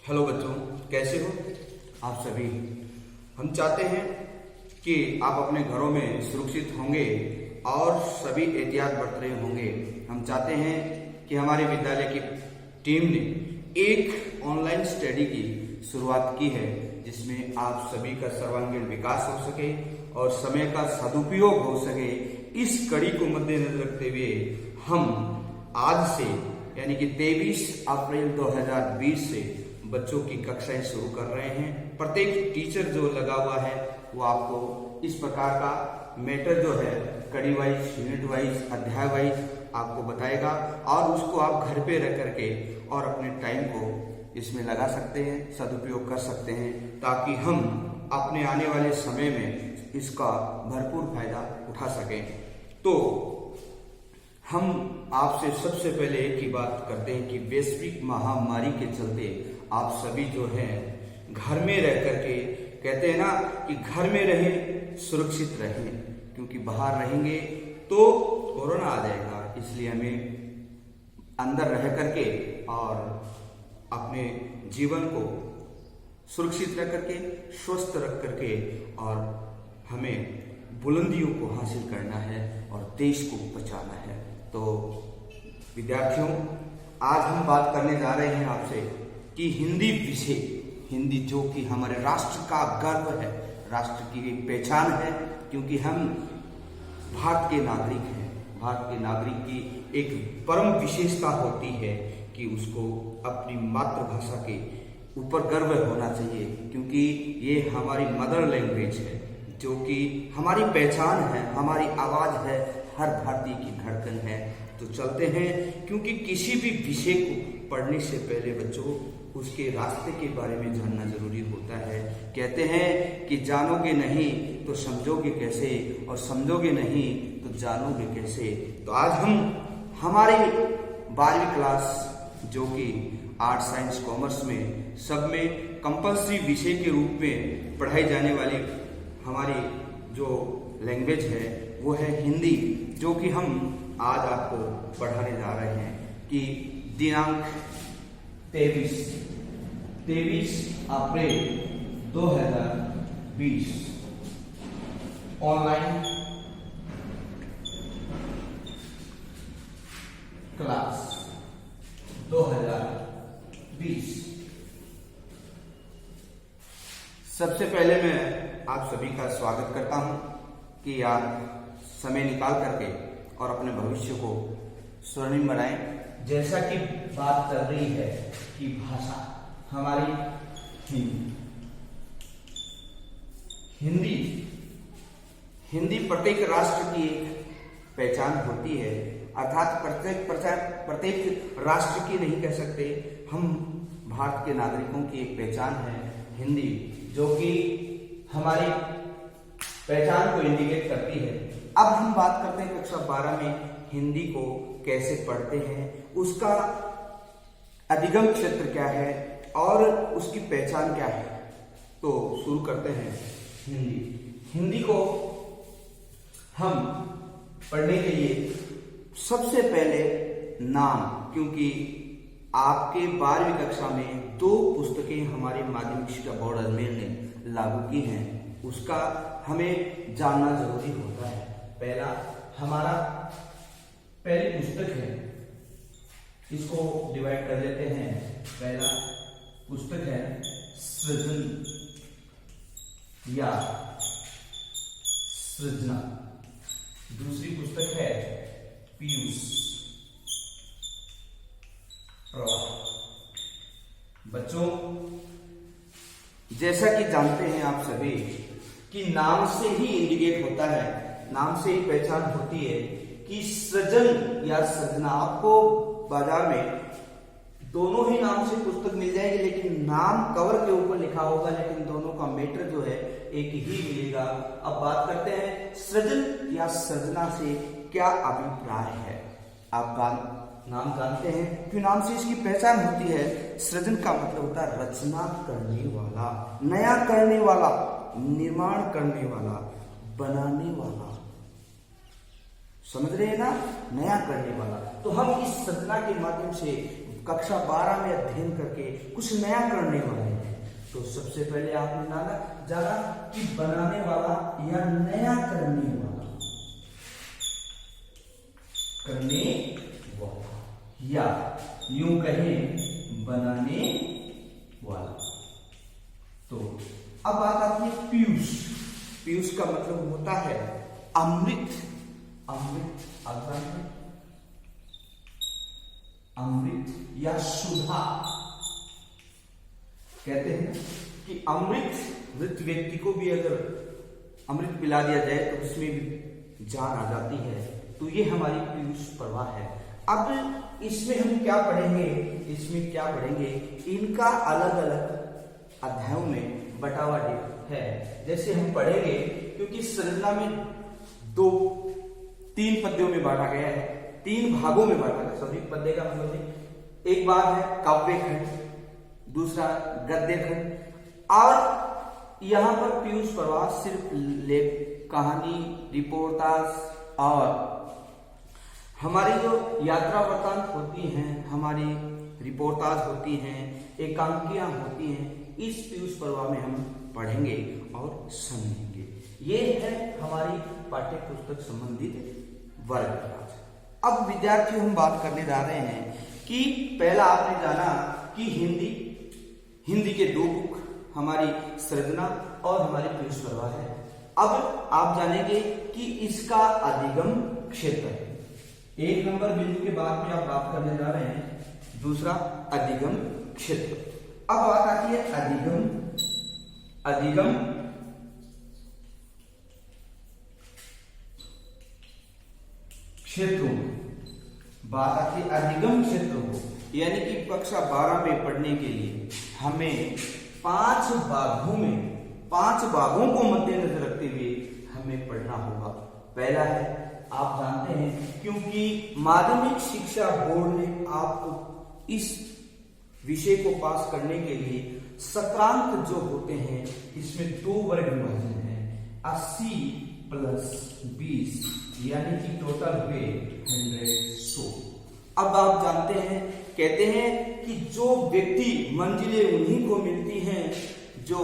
Hello बच्चों, कैसे हो आप सभी। हम चाहते हैं कि आप अपने घरों में सुरक्षित होंगे और सभी एहतियात बरत रहे होंगे। हम चाहते हैं कि हमारे विद्यालय की टीम ने एक ऑनलाइन स्टडी की शुरुआत की है, जिसमें आप सभी का सर्वांगीण विकास हो सके और समय का सदुपयोग हो सके। इस कड़ी को मद्देनजर रखते हुए हम आज से यानी कि 23 अप्रैल 2020 से बच्चों की कक्षाएं शुरू कर रहे हैं। प्रत्येक टीचर जो लगा हुआ है वो आपको इस प्रकार का मैटर जो है कड़ी वाइज, यूनिट वाइज, अध्याय वाइज आपको बताएगा और उसको आप घर पे रह करके और अपने टाइम को इसमें लगा सकते हैं, सदुपयोग कर सकते हैं, ताकि हम अपने आने वाले समय में इसका भरपूर फायदा उठा सकें। तो हम आपसे सबसे पहले एक ही बात करते हैं कि वैश्विक महामारी के चलते आप सभी जो हैं घर में रह करके, कहते हैं ना कि घर में रहें, सुरक्षित रहें, क्योंकि बाहर रहेंगे तो कोरोना आ जाएगा। इसलिए हमें अंदर रह करके और अपने जीवन को सुरक्षित रख करके, स्वस्थ रख करके और हमें बुलंदियों को हासिल करना है और देश को बचाना है। तो विद्यार्थियों, आज हम बात करने जा रहे हैं आपसे कि हिंदी विषय, हिंदी जो कि हमारे राष्ट्र का गर्व है, राष्ट्र की पहचान है, क्योंकि हम भारत के नागरिक हैं। भारत के नागरिक की एक परम विशेषता होती है कि उसको अपनी मातृभाषा के ऊपर गर्व होना चाहिए, क्योंकि ये हमारी मदर लैंग्वेज है, जो कि हमारी पहचान है, हमारी आवाज है, हर भारतीय की धड़कन है। तो चलते हैं, क्योंकि किसी भी विषय को पढ़ने से पहले बच्चों उसके रास्ते के बारे में जानना जरूरी होता है। कहते हैं कि जानोगे नहीं तो समझोगे कैसे, और समझोगे नहीं तो जानोगे कैसे। तो आज हम हमारी 12वीं क्लास जो कि आर्ट, साइंस, कॉमर्स में सब में कंपल्सरी विषय के रूप में पढ़ाई जाने वाली हमारी जो लैंग्वेज है वो है हिंदी, जो कि हम आज आपको पढ़ाने जा रहे हैं कि दिनांक 23 अप्रैल 2020 ऑनलाइन क्लास 2020। सबसे पहले मैं आप सभी का स्वागत करता हूं कि आप समय निकाल करके और अपने भविष्य को स्वर्णिम बनाएं। जैसा कि बात चल रही है कि भाषा हमारी हिंदी प्रत्येक राष्ट्र की एक पहचान होती है, अर्थात प्रत्येक राष्ट्र की नहीं कह सकते, हम भारत के नागरिकों की एक पहचान है हिंदी, जो कि हमारी पहचान को इंडिकेट करती है। अब हम बात करते हैं कक्षा 12 में हिंदी को कैसे पढ़ते हैं, उसका अधिगम क्षेत्र क्या है और उसकी पहचान क्या है। तो शुरू करते हैं हिंदी को हम पढ़ने के लिए सबसे पहले नाम, क्योंकि आपके 12वीं कक्षा में 2 पुस्तकें हमारे माध्यमिक शिक्षा बोर्ड अजमेर ने लागू की हैं, उसका हमें जानना जरूरी होता है। पहला हमारा पहली पुस्तक है, इसको डिवाइड कर लेते हैं। पहला पुस्तक है सृजन या सृजना, दूसरी पुस्तक है पीयूष प्रवाह। बच्चों, जैसा कि जानते हैं आप सभी कि नाम से ही इंडिकेट होता है, नाम से ही पहचान होती है कि सृजन या सृजना। आपको बाजार में दोनों ही नाम से पुस्तक मिल जाएगी, लेकिन नाम कवर के ऊपर लिखा होगा, लेकिन दोनों का मैटर जो है एक ही मिलेगा। अब बात करते हैं सृजन या सृजना से क्या अभिप्राय है। आप नाम जानते हैं कि नाम से इसकी पहचान होती है। सृजन का मतलब होता है रचना करने वाला, नया करने वाला, निर्माण करने वाला, बनाने वाला। समझ रहे हैं ना, नया करने वाला। तो हम इस सृजना के माध्यम से कक्षा 12 में अध्ययन करके कुछ नया करने वाले हैं। तो सबसे पहले आपने जाना कि बनाने वाला या नया करने वाला, या यूं कहें बनाने वाला। तो अब बात आती है पीयूष। पीयूष का मतलब होता है अमृत। अमृत अमृत या सुधा। कहते हैं कि मृत व्यक्ति को भी अगर अमृत पिला दिया जाए तो उसमें भी जान आ जाती है। तो ये हमारी पीयूष प्रवाह है। अब इसमें हम क्या पढ़ेंगे, इनका अलग अलग अध्यायों में बंटावा है। जैसे हम पढ़ेंगे, क्योंकि संरचना में 3 पद्यों में बांटा गया है, 3 भागों में बांटा गया। सभी पद्य का मतलब एक बात है काव्य खंड, दूसरा गद्य खंड, और यहाँ पर पीयूष प्रवाह सिर्फ लेख, कहानी, रिपोर्टाज और हमारी जो यात्रा वृत्तांत होती हैं, हमारी रिपोर्टाज होती हैं, एकांकियां होती हैं, इस पीयूष प्रवाह में हम पढ़ेंगे और समझेंगे। ये है हमारी पाठ्य पुस्तक संबंधित वर्ग। अब विद्यार्थियों हम बात करने जा रहे हैं कि पहला आपने जाना कि हिंदी के 2 बुक, हमारी सृजना और हमारी पीयूष प्रवाह है। अब आप जानेंगे कि इसका अधिगम क्षेत्र है। 1 नंबर बिंदु के बाद में आप बात करने जा रहे हैं, दूसरा अधिगम क्षेत्र। अब बात आती है अधिगम क्षेत्रों में। बात आती है अधिगम क्षेत्रों को, यानी कि कक्षा 12 में पढ़ने के लिए हमें 5 भागों को मद्देनजर रखते हुए हमें पढ़ना होगा। पहला है, आप जानते हैं क्योंकि माध्यमिक शिक्षा बोर्ड ने आपको इस विषय को पास करने के लिए सत्रांक जो होते हैं, इसमें 2 वर्ग विभाजन है, 80 + 20, यानी कि टोटल हुए 100। अब आप जानते हैं, कहते हैं कि जो व्यक्ति मंजिलें उन्हीं को मिलती हैं जो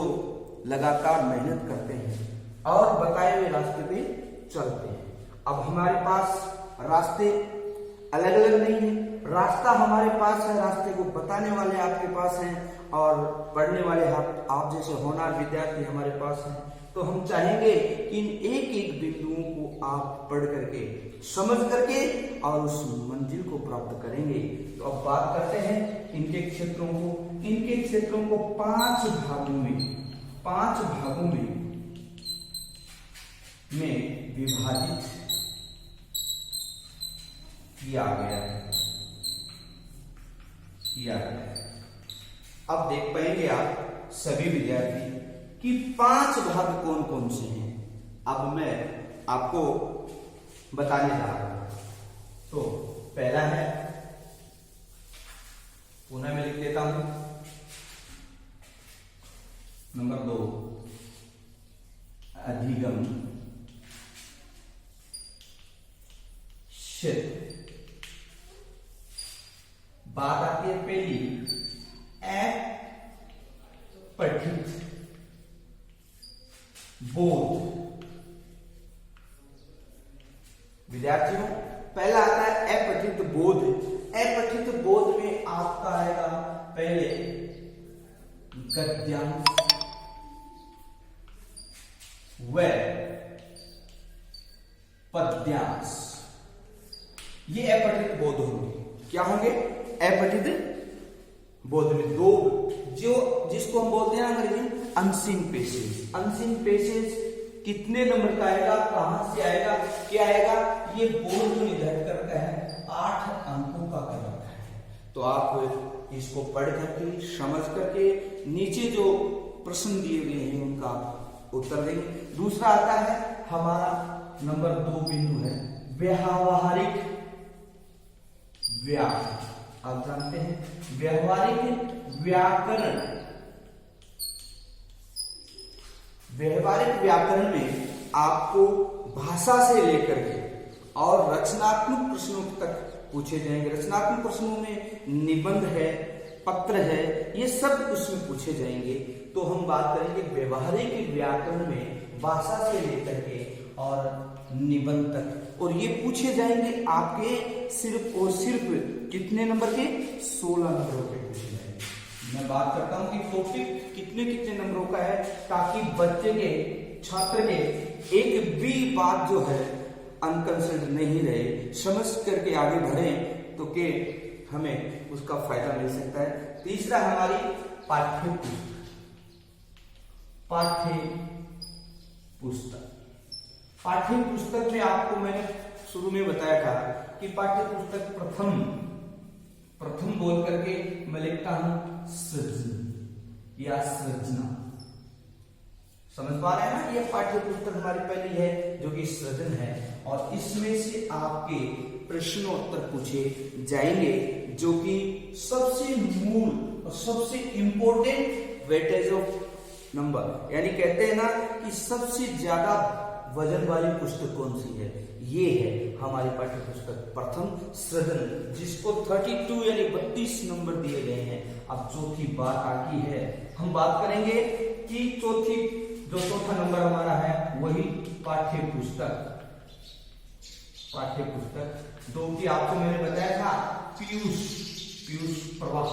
लगातार मेहनत करते हैं और बताए हुए रास्ते पे चलते हैं। अब हमारे पास रास्ते अलग अलग नहीं है, रास्ता हमारे पास है, रास्ते को बताने वाले आपके पास हैं और पढ़ने वाले आप जैसे होनहार विद्यार्थी हमारे पास हैं। तो हम चाहेंगे कि इन एक बिंदुओं को आप पढ़ करके, समझ करके और उस मंजिल को प्राप्त करेंगे। तो अब बात करते हैं इनके क्षेत्रों को 5 भागों में विभाजित किया गया है। अब देख पाएंगे आप सभी विद्यार्थी कि 5 भाग कौन कौन से हैं। अब मैं आपको बताने जा रहा हूं। तो पहला है, पुनः मैं लिख देता हूं, नंबर 2 अधिगम क्षेत्र। बात आती है पहली अपठित बोध। विद्यार्थियों, पहला आता है अपठित बोध। अपठित बोध में आपका आएगा पहले गद्यांश व पद्यांश। ये अपठित बोध होंगे। क्या होंगे? अपठित बोध में 2, जिसको हम बोलते हैं अंग्रेजी में अनसीन पेसेज। अनसीन पेसेज कितने नंबर का आएगा, कहां से आएगा, क्या आएगा, ये बोर्ड जो निर्धारित करता है 8 अंकों का कर रखा है। तो आप इसको पढ़ करके, समझ करके, नीचे जो प्रश्न दिए गए हैं उनका उत्तर देंगे। दूसरा आता है हमारा नंबर 2 बिंदु है व्यावहारिक व्याकरण। आप जानते हैं व्यावहारिक व्याकरण। व्यावहारिक व्याकरण में आपको भाषा से लेकर के और रचनात्मक प्रश्नों तक पूछे जाएंगे। रचनात्मक प्रश्नों में निबंध है, पत्र है, ये सब उसमें पूछे जाएंगे। तो हम बात करेंगे व्यवहारिक व्याकरण में भाषा से लेकर के और निबंध तक, और ये पूछे जाएंगे आपके सिर्फ और सिर्फ कितने नंबर के? 16 नंबरों के पूछे जाएंगे। मैं बात करता हूं कि टॉपिक कितने कितने नंबरों का है, ताकि बच्चे के, छात्र के एक भी बात जो है अनकंसिडर नहीं रहे, समझ करके आगे बढ़े तो के हमें उसका फायदा मिल सकता है। तीसरा हमारी पाठ्य पुस्तक। पाठ्य पुस्तक, पाठ्य पुस्तक में आपको मैंने शुरू में बताया था कि पाठ्य पुस्तक प्रथम बोल करके मैं लिखता हूं सृजन या सृजना। समझ पा रहे हैं ना? ये पाठ्य पुस्तक हमारी पहली है जो कि सृजन है, और इसमें से आपके प्रश्नोत्तर पूछे जाएंगे जो कि सबसे मूल और सबसे इंपॉर्टेंट वेटेज ऑफ नंबर, यानी कहते हैं ना कि सबसे ज्यादा वजन वाली पुस्तक कौन सी है, ये है हमारी पाठ्य पुस्तक प्रथम सृजन, जिसको 32 यानी 32 नंबर दिए गए हैं। अब चौथी बात आती है, हम बात करेंगे कि चौथा नंबर हमारा है वही पाठ्य पुस्तक। पाठ्य पुस्तक दो की आपको मैंने बताया था पीयूष प्रवाह।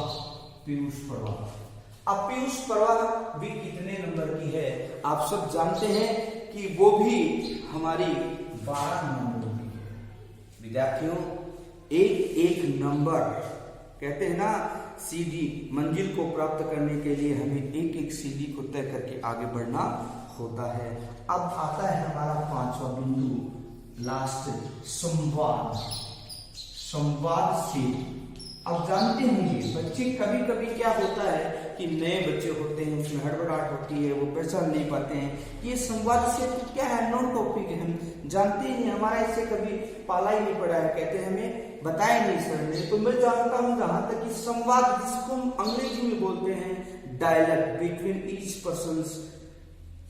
अब पीयूष प्रवाह भी कितने नंबर की है आप सब जानते हैं कि वो भी हमारी 12 नंबर की है। विद्यार्थियों, एक नंबर, कहते हैं ना सीढ़ी, मंजिल को प्राप्त करने के लिए हमें एक सीढ़ी को तय करके आगे बढ़ना होता है। अब आता है हमारा 5वां बिंदु, लास्ट, संवाद से। अब जानते हैं बच्चे कभी कभी क्या होता है कि नए बच्चे होते हैं, उसमें हड़बड़ाहट होती है, वो पहचान नहीं पाते हैं ये संवाद से क्या है, नॉन टॉपिक है, हम जानते ही नहीं, हमारा इससे कभी पाला ही नहीं पड़ा है, कहते हैं हमें बताया नहीं सर ने। तो मैं जानता हूं जहां तक कि संवाद, जिसको हम अंग्रेजी में बोलते हैं dialogue between each persons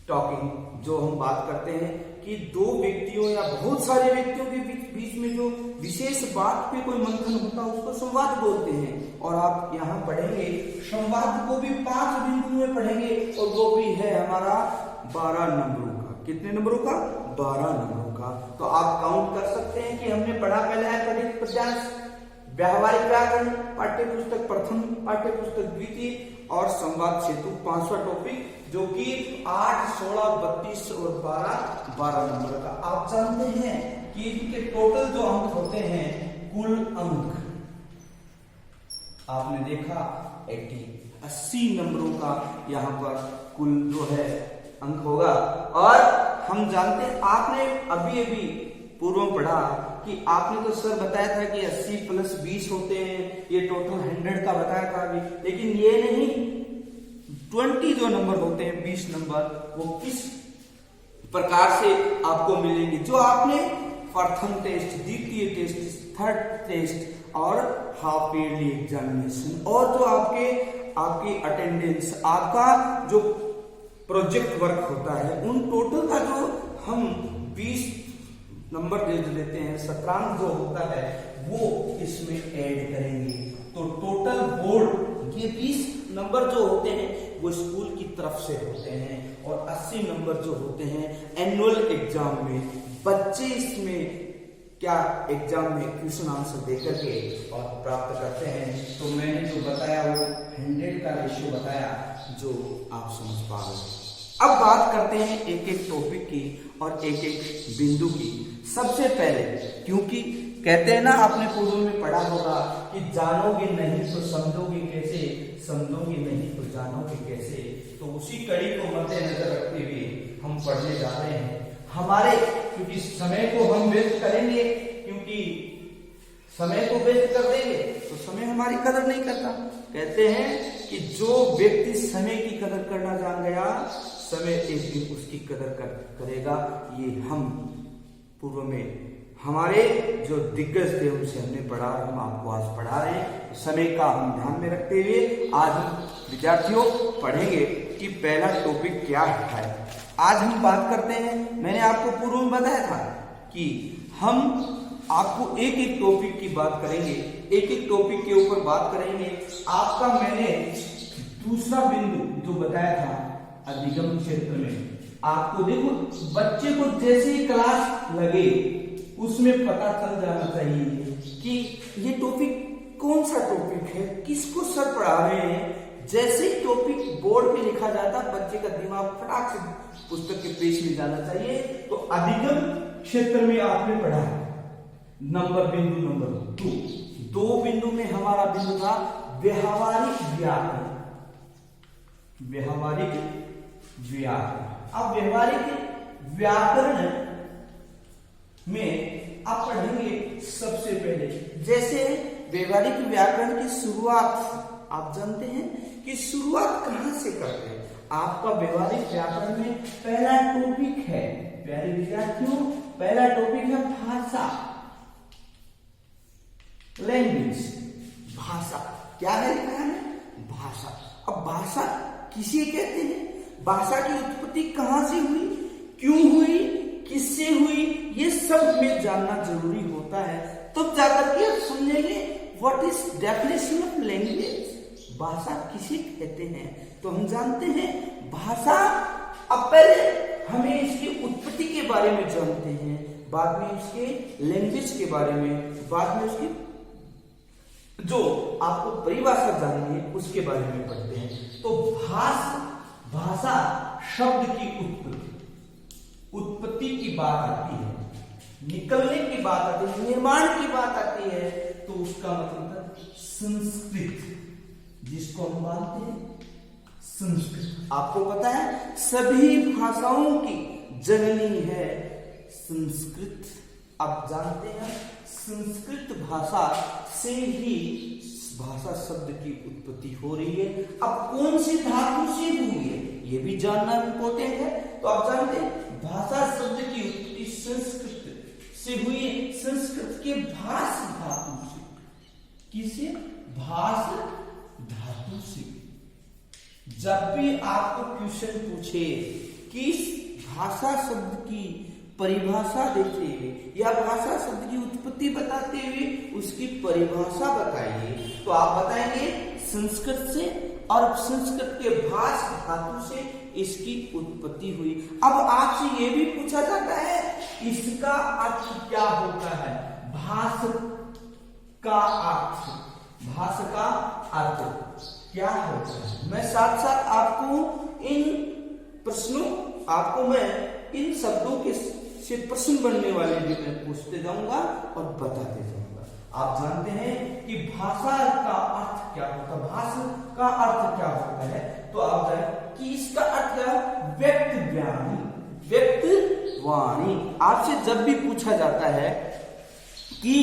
talking, जो हम बात करते हैं कि दो व्यक्तियों या बहुत सारे व्यक्तियों के बीच में जो विशेष बात पे कोई मंथन होता है उसको संवाद बोलते हैं। और आप यहाँ पढ़ेंगे संवाद को भी 5 बिंदुओं में पढ़ेंगे, और वो भी है हमारा 12 नंबरों का। कितने नंबरों का? 12 नंबरों का। तो आप काउंट कर सकते हैं कि हमने पढ़ा पहला है गणित पद्यांश, व्यावहारिक व्याकरण, पाठ्य पुस्तक प्रथम, पाठ्य पुस्तक द्वितीय, और संवाद सेतु 5वां टॉपिक, जो कि 8, 16, 32 और 12 नंबर का। आप जानते हैं कि इनके टोटल जो अंक होते हैं, कुल अंक आपने देखा 80 नंबरों का यहाँ पर कुल जो है अंक होगा। और हम जानते हैं, आपने अभी पूर्व में पढ़ा कि आपने तो सर बताया था कि 80 + 20 होते हैं, ये टोटल 100 का बताया था अभी, लेकिन ये नहीं, 20 जो नंबर होते हैं, 20 नंबर, वो किस प्रकार से आपको मिलेंगे, जो आपने प्रथम टेस्ट, द्वितीय टेस्ट, थर्ड टेस्ट और हाफ ईयरली एग्जामिनेशन, और जो आपकी अटेंडेंस, आपका जो प्रोजेक्ट वर्क होता है, उन टोटल का जो हम 20 नंबर दे देते हैं, शतरांश जो होता है वो इसमें ऐड करेंगे। तो टोटल बोर्ड ये 20 नंबर जो होते हैं वो स्कूल की तरफ से होते हैं, और 80 नंबर जो होते हैं एनुअल एग्जाम में बच्चे इसमें क्या एग्जाम में क्वेश्चन आंसर देकर के और प्राप्त करते हैं। तो मैंने जो बताया वो 100 का रेशियो बताया, जो आप समझ पा रहे हैं। अब बात करते हैं एक एक टॉपिक की और एक एक बिंदु की। सबसे पहले, क्योंकि कहते हैं ना, आपने पूर्व में पढ़ा होगा कि जानोगे नहीं तो समझोगे कैसे, समझोगे नहीं तो जानोगे कैसे। तो उसी कड़ी को मद्देनजर रखते हुए हम पढ़ने जा रहे हैं। हमारे, क्योंकि समय को हम वेस्ट करेंगे, क्योंकि समय को वेस्ट कर देंगे तो समय हमारी कदर नहीं करता। कहते हैं कि जो व्यक्ति समय की कदर करना जान गया, समय एक दिन उसकी कदर करेगा। ये हम पूर्व में हमारे जो दिग्गज थे उनसे हमने पढ़ा, हम आपको आज पढ़ा रहे हैं। समय का हम ध्यान में रखते हुए आज हम विद्यार्थियों पढ़ेंगे कि पहला टॉपिक क्या है। आज हम बात करते हैं, मैंने आपको पूर्व में बताया था कि हम आपको एक एक टॉपिक की बात करेंगे, एक एक टॉपिक के ऊपर बात करेंगे। आपका मैंने दूसरा बिंदु जो बताया था अधिगम क्षेत्र में, आपको देखो बच्चे को जैसे ही क्लास लगे उसमें पता चल जाना चाहिए कि ये टॉपिक कौन सा टॉपिक है, किसको सर पढ़ा रहे हैं। जैसे ही टॉपिक बोर्ड पे लिखा जाता बच्चे का दिमाग फटाक से पुस्तक के पेज में जाना चाहिए। तो अधिगम क्षेत्र में आपने पढ़ा बिंदु नंबर 2 बिंदु में हमारा बिंदु था व्यवहारिक व्याकरण। व्यवहारिक व्याकरण, अब व्यवहारिक व्याकरण में आप पढ़ेंगे सबसे पहले, जैसे व्यवहारिक व्याकरण की शुरुआत आप जानते हैं कि शुरुआत कहां से करते हैं। आपका व्यवहारिक व्याकरण में पहला टॉपिक है, प्यारे विद्यार्थियों, पहला टॉपिक है भाषा, लैंग्वेज। भाषा क्या है, लिखा है भाषा। अब भाषा किसे कहते हैं, भाषा की उत्पत्ति कहां से हुई, क्यों हुई, किससे हुई, ये सब में जानना जरूरी होता है। तब जाकर के आप समझेंगे what is definition of language, भाषा किसे कहते हैं। तो हम जानते हैं भाषा, अब पहले हमें इसकी उत्पत्ति के बारे में जानते हैं, बाद में इसके लैंग्वेज के बारे में, बाद में उसकी जो आपको परिभाषा जाननी है उसके बारे में पढ़ते हैं। तो भाषा शब्द की उत्पत्ति की बात आती है, निकलने की बात आती है, निर्माण की बात आती है, तो उसका मतलब संस्कृत, जिसको हम मानते हैं संस्कृत। आपको पता है सभी भाषाओं की जननी है संस्कृत। आप जानते हैं संस्कृत भाषा से ही भाषा शब्द की उत्पत्ति हो रही है। अब कौन सी धातु से हुई है ये भी जानना इंपॉर्टेंट है। तो आप जानते हैं भाषा शब्द की उत्पत्ति संस्कृत से हुई है, संस्कृत के भाष धातु से। किसे, भाष धातु से। जब भी आपको क्वेश्चन पूछे कि भाषा शब्द की परिभाषा देते हुए या भाषा शब्द की उत्पत्ति बताते हुए उसकी परिभाषा बताइए, तो आप बताएंगे संस्कृत से, और संस्कृत के भाष धातु से इसकी उत्पत्ति हुई। अब आपसे ये भी पूछा जाता है इसका अर्थ क्या होता है, भाष का अर्थ, भाष का अर्थ क्या होता है। मैं साथ साथ आपको इन प्रश्नों, आपको मैं इन शब्दों के से प्रश्न बनने वाले भी मैं पूछते जाऊंगा और बताते जाऊंगा। आप जानते हैं कि भाषा का अर्थ क्या होता है, भाषा का अर्थ क्या होता है। तो आप जाने कि इसका अर्थ क्या है, व्यक्त वाणी, व्यक्त वाणी। आपसे जब भी पूछा जाता है कि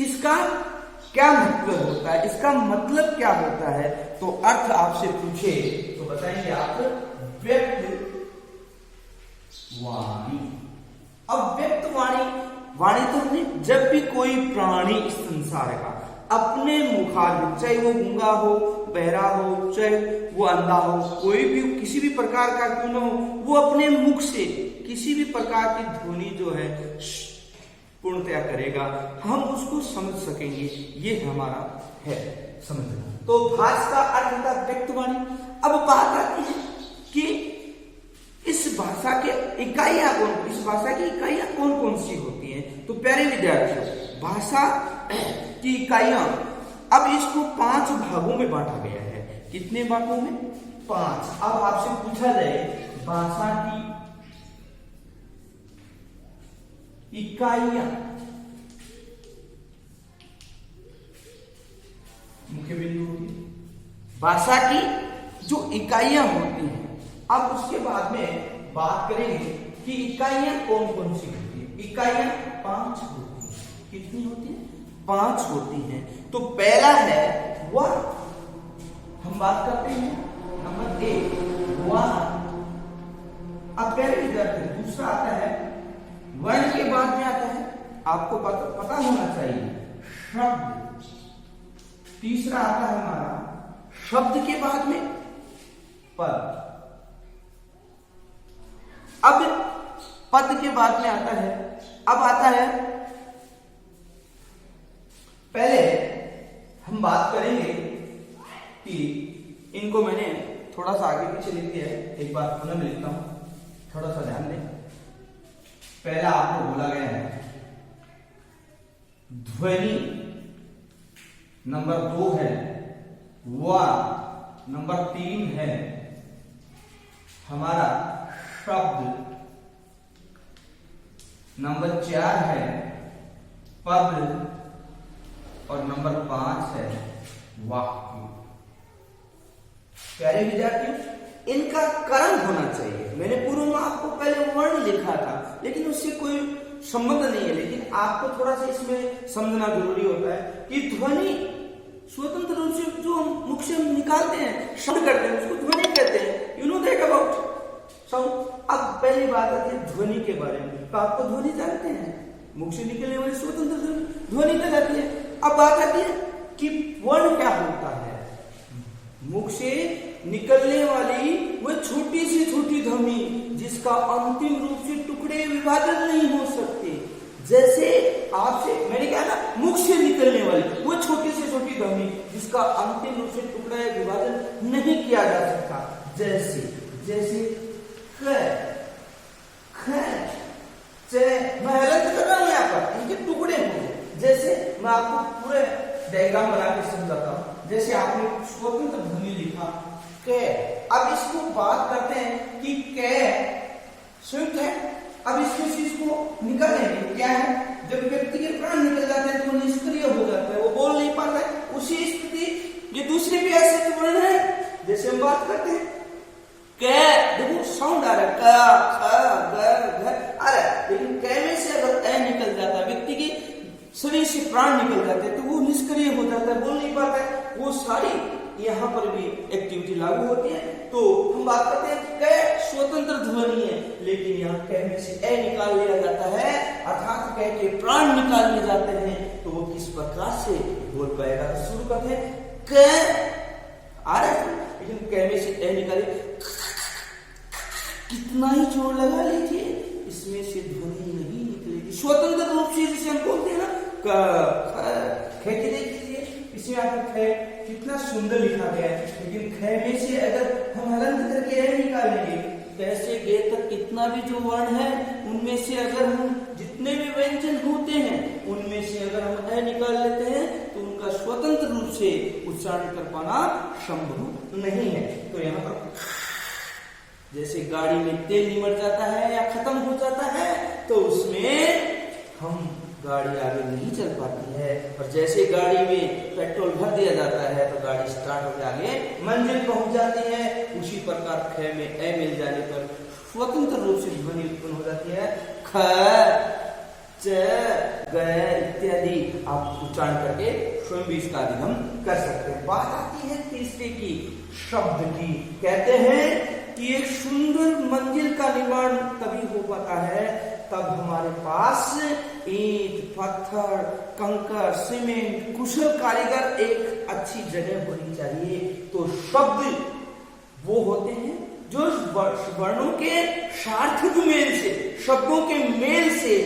इसका क्या मतलब होता है, इसका मतलब क्या होता है, तो अर्थ आपसे पूछे तो बताएंगे आप व्यक्त वाणी। अब व्यक्त वाणी, वाणी तो हमने जब भी कोई प्राणी इस संसार का अपने मुखार, चाहे वो गूंगा हो, बहरा हो, चाहे वो अंधा हो, कोई भी किसी भी प्रकार का क्यों न हो, वो अपने मुख से किसी भी प्रकार की ध्वनि जो है पूर्णतया करेगा, हम उसको समझ सकेंगे, ये हमारा है समझना। तो भाष का अर्थ होता है व्यक्त वाणी। अब बात आती है कि इस भाषा के इकाइयां कौन, इस भाषा की इकाइयां कौन कौन सी होती हैं। तो प्यारे विद्यार्थियों, भाषा की इकाइयां, अब इसको 5 भागों में बांटा गया है। कितने भागों में, 5। अब आपसे पूछा जाए भाषा की इकाइयां, मुख्य बिंदु होगी भाषा की जो इकाइयां होती हैं। अब उसके बाद में बात करेंगे कि इकाइयां कौन कौन सी होती हैं। इकाइयां 5 होती हैं। कितनी होती हैं, 5 होती हैं। तो पहला है वर्ण, हम बात करते हैं नंबर 1 वर्ण। अब पहले विद्यार्थी, दूसरा आता है वर्ण के बाद में आता है, आपको पता होना चाहिए, शब्द। तीसरा आता है हमारा शब्द के बाद में पद। अब पद के बाद में आता है, अब आता है पहले हम बात करेंगे कि इनको मैंने थोड़ा सा आगे पीछे लिख दिया है, एक बार पुनः मैं लिखता हूं, थोड़ा सा ध्यान दें। पहला आपको बोला गया है ध्वनि, नंबर 2 है व, नंबर 3 है हमारा शब्द, नंबर 4 है पद और नंबर 5 है वाक्य। प्यारे विद्यार्थियों, इनका कर्म होना चाहिए। मैंने पूर्व में आपको पहले वर्ण लिखा था, लेकिन उससे कोई संबंध नहीं है, लेकिन आपको थोड़ा सा इसमें समझना जरूरी होता है कि ध्वनि स्वतंत्र रूप से जो हम मुख से निकालते हैं, शब्द करते हैं, उसको ध्वनि कहते हैं। You know that about sound. अब पहली बात आती है ध्वनि के बारे में, तो आपको ध्वनि जानते हैं, मुख से निकलने वाली स्वतंत्र ध्वनि कहलाती है। अब बात आती है कि वर्ण क्या होता है। मुख से निकलने वाली वह छोटी से छोटी ध्वनि जिसका अंतिम रूप से टुकड़े विभाजन नहीं हो सकते। जैसे आपसे मैंने कहा ना, मुख से निकलने वाली वो छोटी से छोटी ध्वनि जिसका अंतिम रूप से टुकड़ा विभाजन नहीं किया जा सकता। जैसे जैसे ख, ख, च, मैं हेलन कर रहा हूं यहाँ पर, इनके टुकड़े होंगे। जैसे मैं आपको पूरे डायग्राम बना के समझाता हूं। जैसे आपने स्वतंत्र ध्वनि लिखा क, अब इसको बात करते हैं कि क स्वीट है। अब इस चीज को निकालेंगे, क्या है, जब व्यक्ति के प्राण निकल जाते हैं तो वो निष्क्रिय हो जाता है, वो बोल नहीं पाता है। उसी स्थिति ये दूसरे भी ऐसे वर्ण है। जैसे हम बात करते हैं क, देखो साउंड आ रहा है, क, ख, ग, घ आ रहा है, लेकिन क में से अगर ए निकल जाता है, व्यक्ति के शरीर से प्राण निकल जाते हैं, तो वो निष्क्रिय हो जाता है, बोल नहीं पाता है। वो सारी यहाँ पर भी एक्टिविटी लागू होती है। तो हम बात करते हैं क स्वतंत्र ध्वनि है, लेकिन यहाँ क में से ए निकाल लिया जाता है, अर्थात क के प्राण निकाल लिए जाते हैं, तो वो किस प्रकार से बोल पाएगा। तो शुरू करते हैं क आ रहा है, लेकिन क में से ए निकाले, कितना ही जोर लगा लीजिए इसमें से ध्वनि नहीं निकलेगी स्वतंत्र रूप से। जिसे हम बोलते हैं ना क, ख के देखिए, इसमें आपका ख कितना सुंदर लिखा गया है, लेकिन ख में से अगर हम हलंत करके ए निकालेंगे, कैसे गे तक कितना भी जो वर्ण है उनमें से अगर हम जितने भी व्यंजन होते हैं उनमें से अगर हम ए निकाल लेते हैं तो उनका स्वतंत्र रूप से उच्चारण कर पाना संभव नहीं है। तो यहाँ पर जैसे गाड़ी में तेल निमट जाता है या खत्म हो जाता है, तो उसमें हम गाड़ी आगे नहीं चल पाती है। और जैसे गाड़ी में पेट्रोल भर दिया जाता है तो गाड़ी स्टार्ट होकर आगे मंजिल पहुंच जाती है। उसी प्रकार ख में ए मिल जाने पर स्वतंत्र रूप से ध्वनि उत्पन्न हो जाती है। ख, च, ग इत्यादि आप उच्चारण करके स्वयं भी इसका अधिगम कर सकते हैं। बात आती है तीसरे की, शब्द की। कहते हैं कि एक सुंदर मंजिल का निर्माण तभी हो पाता है तब हमारे पास ईंट, पत्थर, कंकर, सीमेंट, कुशल कारीगर, एक अच्छी जगह होनी चाहिए। तो शब्द वो होते हैं जो वर्णों के सार्थक मेल से, शब्दों के मेल से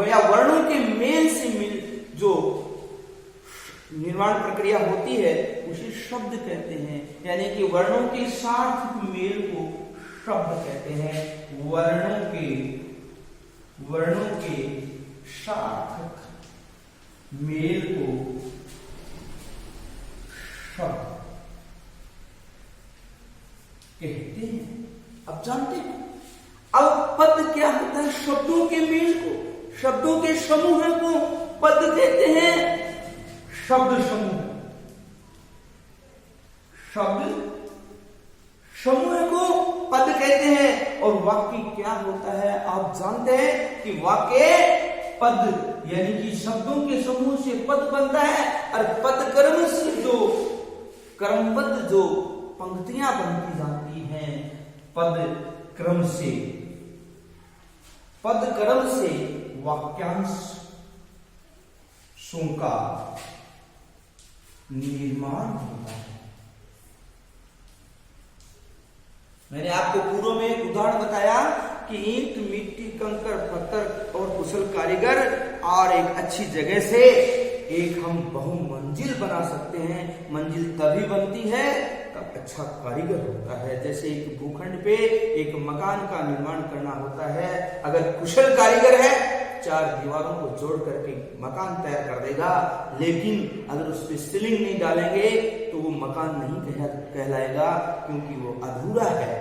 या वर्णों के मेल से मिल जो निर्माण प्रक्रिया होती है उसे शब्द कहते हैं। यानी कि वर्णों के सार्थक मेल को शब्द कहते हैं। वर्णों के सार्थक मेल को शब्द कहते हैं। अब जानते हैं अब पद क्या होता है। शब्दों के मेल को, शब्दों के समूह को पद कहते हैं। शब्द समूह, शब्द समूह को पद कहते हैं। और वाक्य क्या होता है आप जानते हैं कि वाक्य पद यानी कि शब्दों के समूह से पद बनता है। और पद कर्म से जो क्रमबद्ध जो पंक्तियां बनती जाती हैं, पद क्रम से वाक्यांश का निर्माण होता है। मैंने आपको पूर्व में एक उदाहरण बताया कि ईंट, मिट्टी, कंकड़, पत्थर और कुशल कारीगर और एक अच्छी जगह से एक हम बहुमंजिल बना सकते हैं। मंजिल तभी बनती है तब अच्छा कारीगर होता है। जैसे एक भूखंड पे एक मकान का निर्माण करना होता है, अगर कुशल कारीगर है 4 दीवारों को जोड़ करके मकान तैयार कर देगा, लेकिन अगर उस पर सीलिंग नहीं डालेंगे तो वो मकान नहीं कहलाएगा, क्योंकि वो अधूरा है।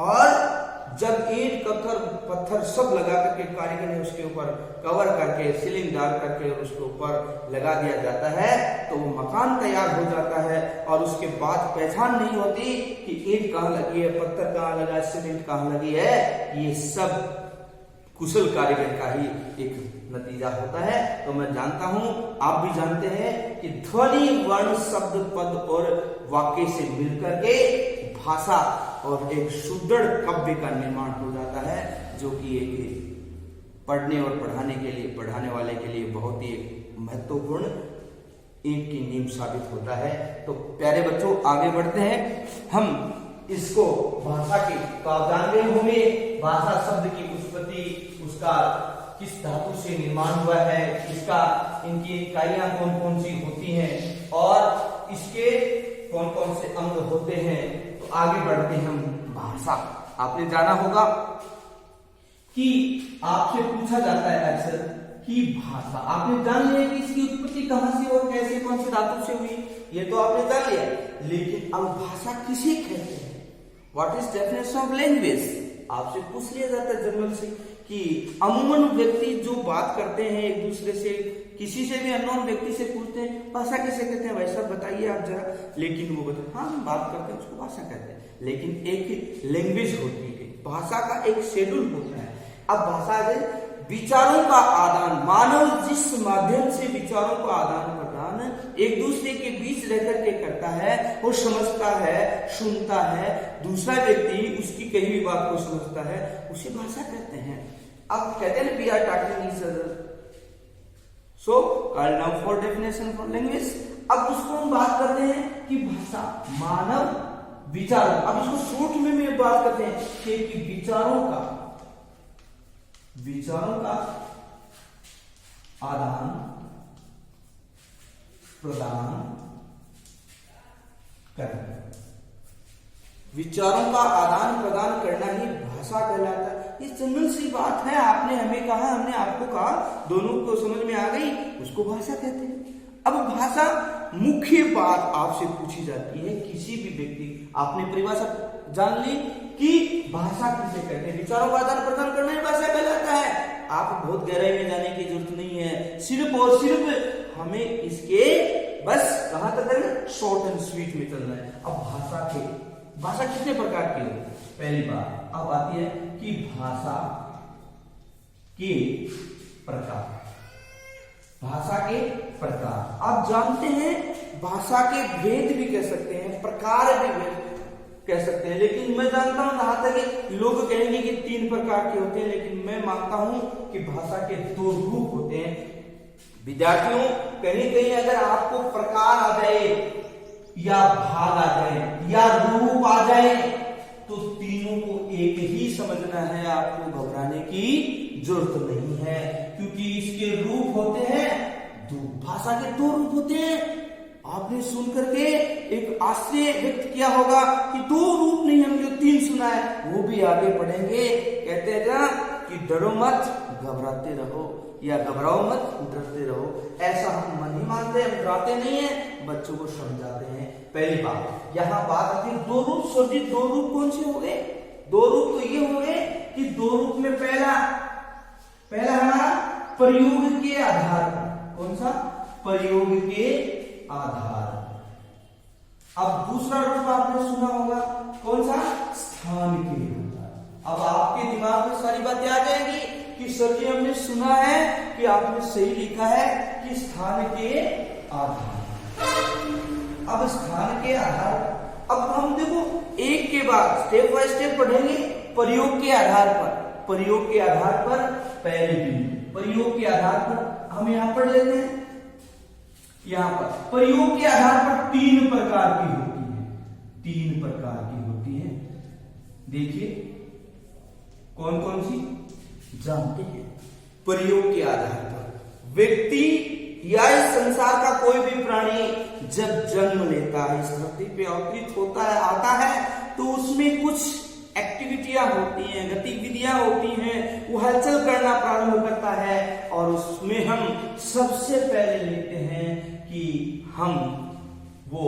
और जब ईंट पत्थर सब लगा करके कारीगर ने उसके ऊपर कवर करके सीलिंग डाल करके और उसके ऊपर लगा दिया जाता है तो वो मकान तैयार हो जाता है। और उसके बाद पहचान नहीं होती कि ईंट कहाँ लगी है, पत्थर कहाँ लगा है, सीमेंट कहाँ लगी है। ये सब कुशल कारीगर का ही एक नतीजा होता है। तो मैं जानता हूं, आप भी जानते हैं कि ध्वनि, वर्ण, शब्द, पद और वाक्य से मिलकर के भाषा और एक सुदृढ़ काव्य का निर्माण हो जाता है, जो कि एक पढ़ने और पढ़ाने वाले के लिए बहुत ही महत्वपूर्ण ईंट की नींव साबित होता है। तो प्यारे बच्चों, आगे बढ़ते हैं। हम इसको भाषा के तो आप जान गए होंगे, भाषा शब्द की उत्पत्ति, उसका किस धातु से निर्माण हुआ है, इसका इनकी इकाइयां कौन कौन सी होती हैं और इसके कौन कौन से अंग होते हैं। तो आगे बढ़ते हैं हम। भाषा आपने जाना होगा कि आपसे पूछा जाता है अक्सर कि भाषा, आपने जान लिया कि इसकी उत्पत्ति कहां से और कैसे, कौन से धातु से हुई, ये तो आपने जान लिया। लेकिन अब भाषा किसे कहते हैं, what is definition of language, आपसे पूछ लिया जाता है जनरल से कि अमूमन व्यक्ति जो बात करते हैं एक दूसरे से, किसी से भी अननोन व्यक्ति से पूछते हैं भाषा किसे कहते हैं, भाई साहब बताइए आप जरा। लेकिन वो बताते हाँ हम बात करते हैं उसको भाषा कहते हैं। लेकिन एक लैंग्वेज होती है, भाषा का एक शेड्यूल होता है। अब भाषा है विचारों का आदान, मानव जिस माध्यम से विचारों का आदान प्रदान एक दूसरे के बीच रहकर के करता है, वो समझता है, सुनता है, दूसरा व्यक्ति उसकी कही भी बात को समझता है, उसे भाषा कहते हैं। अब कहते हैं we are talking each other, so call now for definition for language. अब उसको हम बात करते हैं कि भाषा मानव विचारों, अब इसको शॉर्ट में बात करते हैं कि विचारों का आदान प्रदान करना, विचारों का आदान प्रदान करना ही भाषा कहलाता है। ये जनरल सी बात है, आपने हमें कहा, हमने आपको कहा, दोनों को समझ में आ गई, उसको भाषा कहते हैं। अब भाषा मुख्य बात आपसे पूछी जाती है, किसी भी व्यक्ति, आपने परिभाषा जान ली कि भाषा किसे कहते हैं, विचारों का आदान प्रदान करना ही भाषा कहलाता है। आप बहुत गहराई में जाने की जरूरत नहीं है, सिर्फ और सिर्फ हमें इसके बस कहां तक है, शॉर्ट एंड स्वीट में चलना है। अब भाषा कितने प्रकार की है, पहली बात अब आती है कि भाषा के प्रकार, भाषा के प्रकार। आप जानते हैं भाषा के भेद भी कह सकते हैं, प्रकार भी कह सकते हैं, लेकिन मैं जानता हूं जहां तक लोग कहेंगे कि 3 प्रकार के होते हैं, लेकिन मैं मानता हूं कि भाषा के 2 रूप होते हैं। विद्यार्थियों, कहीं कहीं अगर आपको प्रकार आ जाए या भाग आ जाए या रूप आ जाए तो तीनों को एक ही समझना है, आपको घबराने की जरूरत नहीं है, क्योंकि इसके रूप होते हैं 2, भाषा के 2 रूप होते हैं। आपने सुन करके एक आश्चर्य व्यक्त किया होगा कि 2 रूप नहीं, हम जो 3 सुना है वो भी आगे पढ़ेंगे। कहते हैं ना कि डरो मत घबराते रहो, या घबराओ मत डरते रहो। ऐसा हम नहीं मानते, हम डराते नहीं है, बच्चों को समझाते हैं। पहली बात यहाँ बात आती है 2 रूप। सोचिए 2 रूप कौन से हो गए, 2 रूप तो ये हो गए कि 2 रूप में पहला हमारा प्रयोग के आधार पर, कौन सा, प्रयोग के आधार। अब दूसरा रूप आपने सुना होगा, कौन सा, स्थान के आधार। अब आपके दिमाग में सारी बातें आ जाएंगी कि सर जी हमने सुना है कि आपने सही लिखा है कि स्थान के आधार। अब स्थान के आधार, अब हम देखो एक के बाद स्टेप बाय स्टेप पढ़ेंगे। प्रयोग के आधार पर, प्रयोग के आधार पर पहले बिंदु, प्रयोग के आधार पर हम यहां पढ़ लेते हैं। यहां पर प्रयोग के आधार पर 3 प्रकार की होती है, 3 प्रकार की होती है। देखिए कौन कौन सी जानते हैं। प्रयोग के आधार पर व्यक्ति या इस संसार का कोई भी प्राणी जब जन्म लेता है, इस धरती पे अवतरित होता है, आता है, तो उसमें कुछ एक्टिविटियां होती हैं, गतिविधियां होती हैं, वो हलचल करना प्रारंभ करता है और उसमें हम सबसे पहले लेते हैं कि हम वो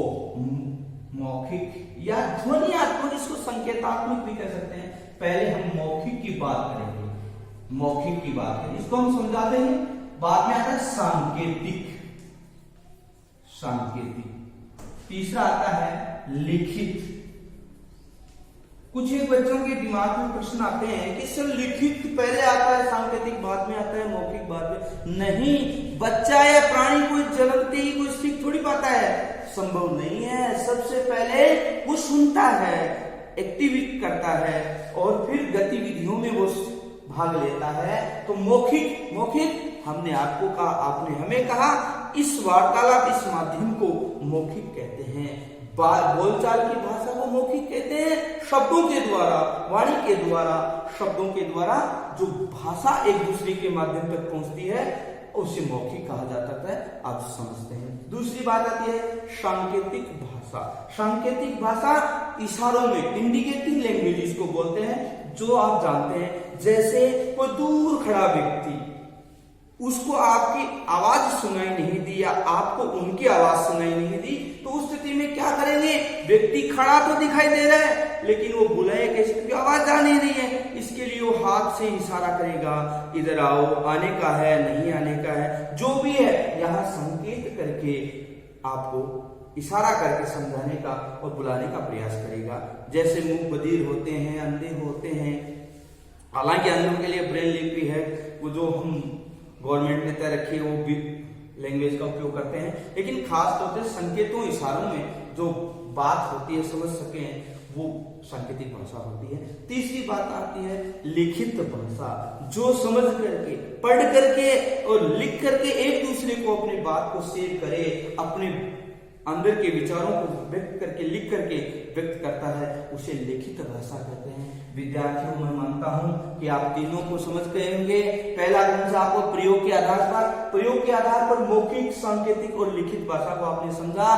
मौखिक या ध्वनियात्मक, इसको संकेतात्मक भी कह सकते हैं। पहले हम मौखिक की बात करेंगे, मौखिक की बात करेंगे, इसको हम समझाते हैं। बाद में आता है सांकेतिक, सांकेतिक। तीसरा आता है लिखित। कुछ एक बच्चों के दिमाग में प्रश्न आते हैं कि सर लिखित पहले आता है, सांकेतिक बाद में आता है, मौखिक बाद में। नहीं, बच्चा या प्राणी कोई जन्मते ही कोई सीख थोड़ी पाता है, संभव नहीं है। सबसे पहले वो सुनता है, एक्टिविटी करता है और फिर गतिविधियों में वो भाग लेता है। तो मौखिक, मौखिक हमने आपको कहा, आपने हमें कहा, इस वार्तालाप, इस माध्यम को मौखिक कहते हैं। बोलचाल की भाषा को मौखिक कहते हैं। शब्दों के द्वारा, वाणी के द्वारा, शब्दों के द्वारा जो भाषा एक दूसरे के माध्यम तक पहुंचती है उसे मौखिक कहा जाता है, आप समझते हैं। दूसरी बात आती है सांकेतिक भाषा। सांकेतिक भाषा इशारों में, इंडिकेटिंग लैंग्वेज इसको बोलते हैं, जो आप जानते हैं। जैसे कोई दूर खड़ा व्यक्ति, उसको आपकी आवाज सुनाई नहीं दी या आपको उनकी आवाज सुनाई नहीं दी, तो उस स्थिति में क्या करेंगे? व्यक्ति खड़ा तो दिखाई दे रहा है लेकिन वो बुलाए कैसे, क्योंकि आवाज आ नहीं रही है। इसके लिए वो हाथ से इशारा करेगा, इधर आओ, आने का है, नहीं आने का है, जो भी है, यहाँ संकेत करके आपको इशारा करके समझाने का और बुलाने का प्रयास करेगा। जैसे मूक बधिर होते हैं, अंधे होते हैं, हालांकि अंधों के लिए ब्रेल लिपि है, वो जो हम गवर्नमेंट ने तय रखी है, वो भी लैंग्वेज का उपयोग करते हैं, लेकिन खास तौर से संकेतों, इशारों में जो बात होती है, समझ सके, वो सांकेतिक भाषा होती है। तीसरी बात आती है लिखित भाषा, जो समझ करके, पढ़ करके और लिख करके एक दूसरे को अपनी बात को शेयर करे, अपने अंदर के विचारों को व्यक्त करके, लिख करके व्यक्त करता है, उसे लिखित भाषा कहते हैं। विद्यार्थियों, मैं मानता हूं कि आप तीनों को समझ गए होंगे। पहला कक्षा आपको प्रयोग के आधार पर मौखिक, सांकेतिक और लिखित भाषा को आपने समझा।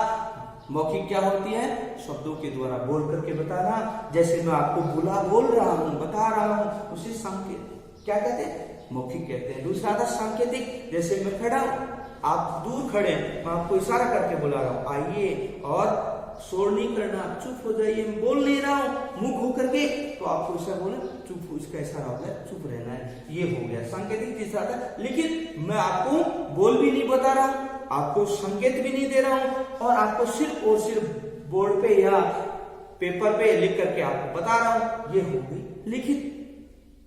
मौखिक क्या होती है? शब्दों के द्वारा बोल करके बताना। जैसे मैं आपको बोल रहा हूं, बता रहा हूं, उसे संकेत क्या कहते हैं? मौखिक कहते हैं। दूसरा था सांकेतिक, जैसे मैं खड़ा हूं, आप दूर खड़े, मैं आपको इशारा करके बुला रहा हूं, आइए, और शोर नहीं करना, चुप हो जाइए, मैं बोल नहीं रहा हूं, मुख होकर के, तो आपको इसे बोले चुप, इसका इशारा हो गया, चुप रहना है, ये हो गया सांकेतिक। तीसरा था लिखित, मैं आपको बोल भी नहीं बता रहा हूं, आपको संकेत भी नहीं दे रहा हूं, और आपको सिर्फ और सिर्फ बोर्ड पे या पेपर पे लिख करके आपको बता रहा हूं, ये हो गई लिखित।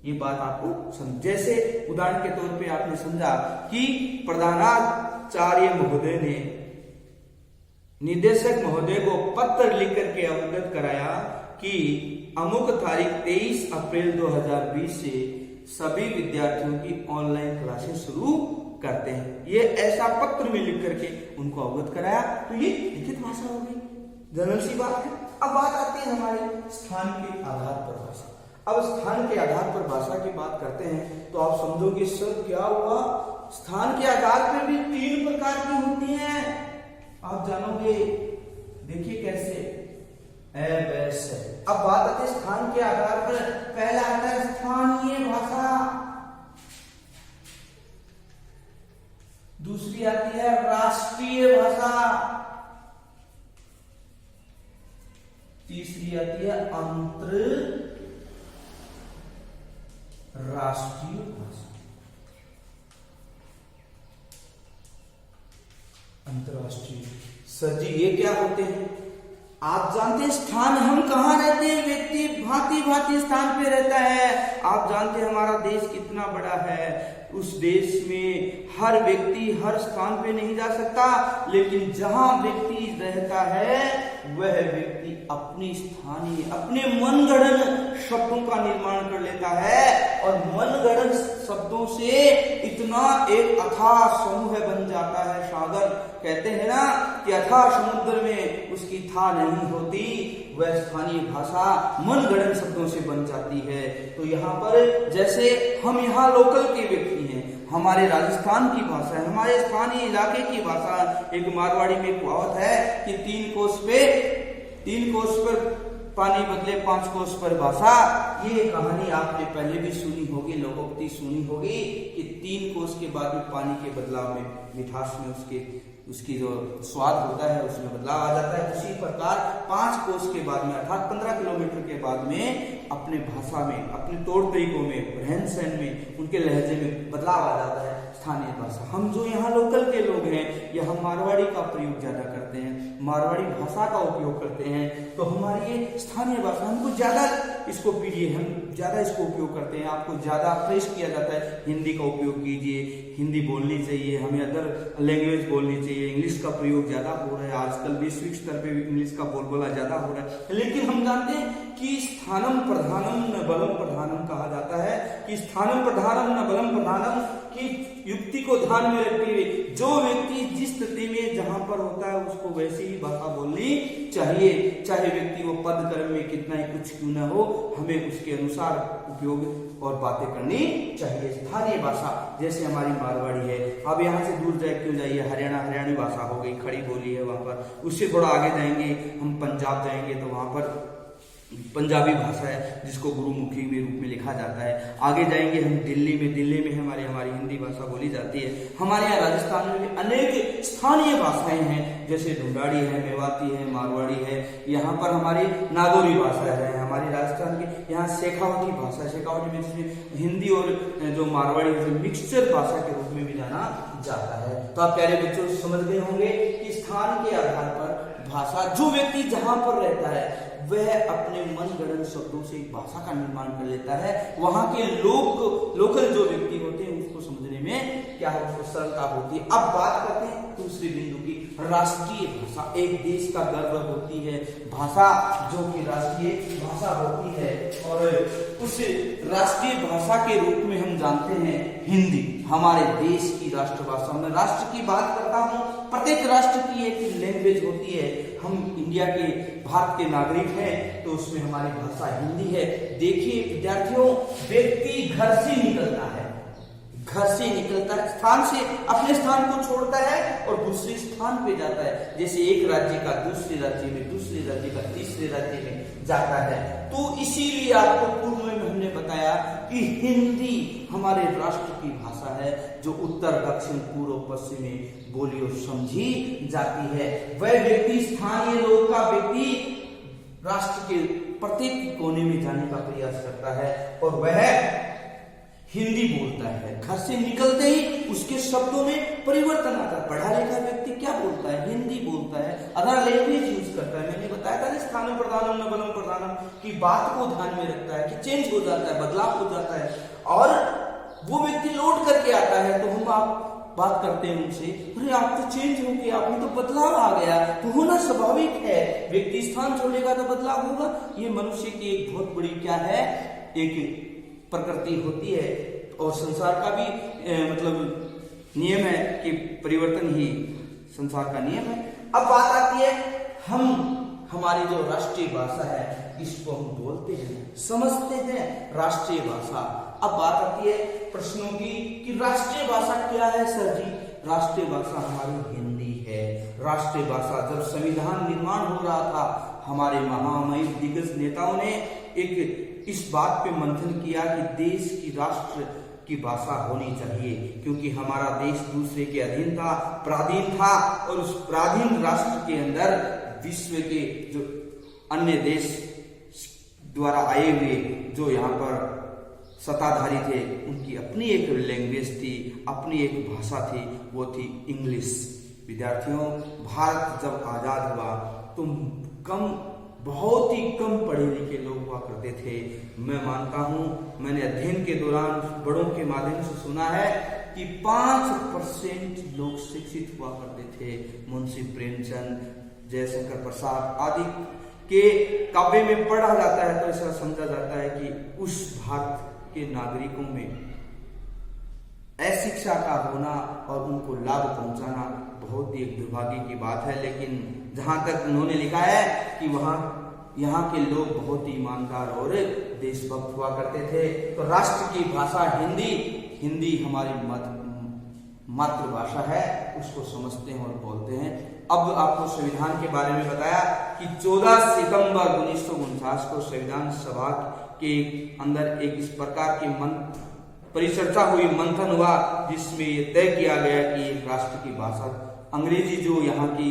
ये बात आपको समझ, जैसे उदाहरण के तौर पे आपने समझा कि प्रधानाचार्य महोदय ने निदेशक महोदय को पत्र लिख करके अवगत कराया कि अमुक तारीख 23 अप्रैल 2020 से सभी विद्यार्थियों की ऑनलाइन क्लासेस शुरू करते हैं। ये ऐसा पत्र में लिख करके उनको अवगत कराया, तो ये लिखित भाषा हो गई, जनरल सी बात है। अब बात आती है हमारे स्थान के आधार पर भाषा। अब स्थान के आधार पर भाषा की बात करते हैं तो आप समझोगे सर क्या हुआ, स्थान के आधार पर भी 3 प्रकार की होती हैं, आप जानोगे, देखिए कैसे। अब बात आती है स्थान के आधार पर, पहला आता है स्थानीय भाषा, दूसरी आती है राष्ट्रीय भाषा, तीसरी आती है अंतरराष्ट्रीय भाषा। अंतरराष्ट्रीय, सर जी ये क्या होते हैं? आप जानते हैं स्थान, हम कहाँ रहते हैं, व्यक्ति भांति भांति स्थान पे रहता है। आप जानते हैं हमारा देश कितना बड़ा है, उस देश में हर व्यक्ति हर स्थान पे नहीं जा सकता, लेकिन जहां व्यक्ति रहता है वह व्यक्ति अपनी स्थानीय, अपने मनगढ़ंत शब्दों का निर्माण कर लेता है और मनगढ़ंत शब्दों से इतना एक अथाह समूह बन जाता है सागर। कहते हैं ना कि अथाह समुद्र में उसकी था नहीं होती, वह स्थानीय भाषा मनगढ़ंत शब्दों से बन जाती है। तो यहाँ पर जैसे हम यहाँ लोकल के व्यक्ति हैं, हमारे राजस्थान की भाषा है, हमारे स्थानीय इलाके की भाषा। एक मारवाड़ी में कहावत है कि तीन कोस पर पानी बदले 5 कोस पर भाषा। ये कहानी आपने पहले भी सुनी होगी, लोकोक्ति सुनी होगी कि 3 कोस के बाद में पानी के बदलाव में मिठास में उसकी जो स्वाद होता है उसमें बदलाव आ जाता है। उसी प्रकार 5 कोस के बाद में अर्थात 15 किलोमीटर के बाद में अपने भाषा में, अपने तौर तरीकों में, रहन सहन में, उनके लहजे में बदलाव आ जाता है। स्थानीय भाषा, हम जो यहाँ लोकल के लोग हैं या हम मारवाड़ी का प्रयोग ज्यादा करते हैं, मारवाड़ी भाषा का उपयोग करते हैं, तो हमारी ये स्थानीय भाषा हमको ज्यादा इसको पीजिए, हम ज्यादा इसको उपयोग करते हैं। आपको ज्यादा प्रेस किया जाता है हिंदी का उपयोग कीजिए, हिंदी बोलनी चाहिए, हमें अदर लैंग्वेज बोलनी चाहिए, इंग्लिश का प्रयोग ज्यादा हो रहा है आजकल, वैश्विक स्तर पे भी इंग्लिश का बोलबाला ज्यादा हो रहा है। लेकिन हम जानते हैं कि स्थानम प्रधानम न बलम प्रधानम कहा जाता है कि स्थानम प्रधानम न बलम प्रधानम की युक्ति को ध्यान में रखते हुए जो व्यक्ति जिस स्थिति में जहां पर होता है उसको वैसी ही भाषा बोलनी चाहिए, चाहे व्यक्ति वो पद कर्म में कितना ही कुछ क्यों ना हो, हमें उसके अनुसार उपयोग और बातें करनी चाहिए। स्थानीय भाषा जैसे हमारी मारवाड़ी है, अब यहाँ से दूर जाए क्यों जाइए, हरियाणवी भाषा हो गई, खड़ी बोली है वहां पर। उससे थोड़ा आगे जाएंगे हम पंजाब जाएंगे तो वहां पर पंजाबी भाषा है जिसको गुरुमुखी में रूप में लिखा जाता है। आगे जाएंगे हम दिल्ली में हमारी हिंदी भाषा बोली जाती है। हमारे यहाँ राजस्थान में भी अनेक स्थानीय भाषाएं हैं, जैसे ढूंढाड़ी है, मेवाती है, मारवाड़ी है। यहाँ पर हमारी नागौरी भाषा है, हमारी राजस्थान की यहाँ शेखावटी भाषा है। शेखावटी में जिसमें हिंदी और जो मारवाड़ी मिक्सचर भाषा के रूप में भी जाना जाता है। तो आप प्यारे बच्चों समझ गए होंगे कि स्थान के आधार पर भाषा, जो व्यक्ति जहां पर रहता है वह अपने मनगढ़ंत शब्दों से एक भाषा का निर्माण कर लेता है। वहां के लोकल जो व्यक्ति होते हैं उसको समझने में क्या है, सरलता होती है। अब बात करते हैं दूसरे बिंदु की, राष्ट्रीय भाषा। एक देश का गर्व होती है भाषा जो कि राष्ट्रीय भाषा होती है, और उस राष्ट्रीय भाषा के रूप में हम जानते हैं हिंदी, हमारे देश की राष्ट्रभाषा। मैं राष्ट्र की बात करता हूँ, प्रत्येक राष्ट्र की एक लैंग्वेज होती है। हम इंडिया के, भारत के नागरिक हैं तो उसमें हमारी भाषा हिंदी है। देखिए विद्यार्थियों, व्यक्ति घर से निकलता है, स्थान से अपने स्थान को छोड़ता है और दूसरे स्थान पे जाता है। जैसे एक राज्य का दूसरे राज्य में, दूसरे राज्य का तीसरे राज्य में जाता है। तो इसीलिए आपको पूर्व में हमने बताया कि हिंदी हमारे राष्ट्र की भाषा है जो उत्तर दक्षिण पूर्व पश्चिम में बोली और समझी जाती है। वह व्यक्ति, स्थानीय लोग का व्यक्ति राष्ट्र के प्रत्येक कोने में जाने का प्रयास करता है और वह हिंदी बोलता है। घर से निकलते ही उसके शब्दों में परिवर्तन आता है। पढ़ा लिखा व्यक्ति क्या बोलता है, हिंदी बोलता है, अदर लैंग्वेज यूज करता है। मैंने बताया था ना स्थानम प्रधानम न बलम प्रधानम की बात को ध्यान में रखता है कि चेंज हो जाता है, बदलाव हो जाता है, और वो व्यक्ति लौट करके आता है तो हम आप बात करते हैं उनसे, अरे आप तो चेंज हो गया, आप में तो बदलाव आ गया। तो होना स्वाभाविक है, व्यक्ति स्थान छोड़ेगा तो बदलाव होगा। ये मनुष्य की एक बहुत बड़ी क्या है, एक प्रकृति होती है, और संसार का भी मतलब नियम है कि परिवर्तन ही संसार का नियम है। अब बात आती है हमारी जो राष्ट्रीय भाषा है इसको हम बोलते हैं, समझते हैं, राष्ट्रीय भाषा। अब बात आती है प्रश्नों की कि राष्ट्रीय भाषा क्या है सर जी? राष्ट्रीय भाषा हमारी हिंदी है। राष्ट्रीय भाषा, जब संविधान निर्माण हो रहा था, हमारे महामहिम दिग्गज नेताओं ने एक इस बात पे मंथन किया कि देश की राष्ट्र की भाषा होनी चाहिए, क्योंकि हमारा देश दूसरे के अधीन था, पराधीन था, और उस पराधीन राष्ट्र के अंदर विश्व के जो अन्य देश द्वारा आए हुए जो यहाँ पर सत्ताधारी थे, उनकी अपनी एक लैंग्वेज थी, अपनी एक भाषा थी, वो थी इंग्लिश। विद्यार्थियों, भारत जब आजाद हुआ तो बहुत ही कम पढ़े लिखे लोग हुआ करते थे। मैं मानता हूं, मैंने अध्ययन के दौरान बड़ों के माध्यम से सुना है कि 5% लोग शिक्षित हुआ करते थे। मुंशी प्रेमचंद, जयशंकर प्रसाद आदि के काव्य में पढ़ा जाता है तो ऐसा समझा जाता है कि उस भारत के नागरिकों में अशिक्षा का होना और उनको लाभ पहुंचाना बहुत ही एक दुर्भाग्य की बात है। लेकिन जहां तक उन्होंने लिखा है कि यहाँ के लोग बहुत ही ईमानदार और देशभक्त हुआ करते थे। तो राष्ट्र की भाषा हिंदी हमारी मातृभाषा है, उसको समझते हैं और बोलते हैं। अब आपको संविधान के बारे में बताया कि 14 सितंबर 1949 को संविधान सभा के अंदर एक इस प्रकार की परिचर्चा हुई, मंथन हुआ, जिसमें ये तय किया गया कि एक राष्ट्र की भाषा अंग्रेजी जो यहाँ की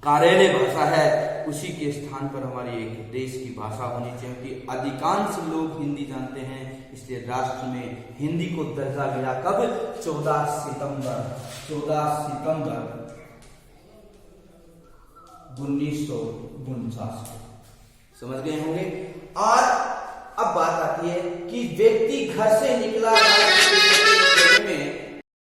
कार्यालय भाषा है उसी के स्थान पर हमारी एक देश की भाषा होनी चाहिए, क्योंकि अधिकांश लोग हिंदी जानते हैं, इसलिए राष्ट्र में हिंदी को दर्जा मिला। कब? 14 सितंबर 1949। समझ गए होंगे। और अब बात आती है कि व्यक्ति घर से निकला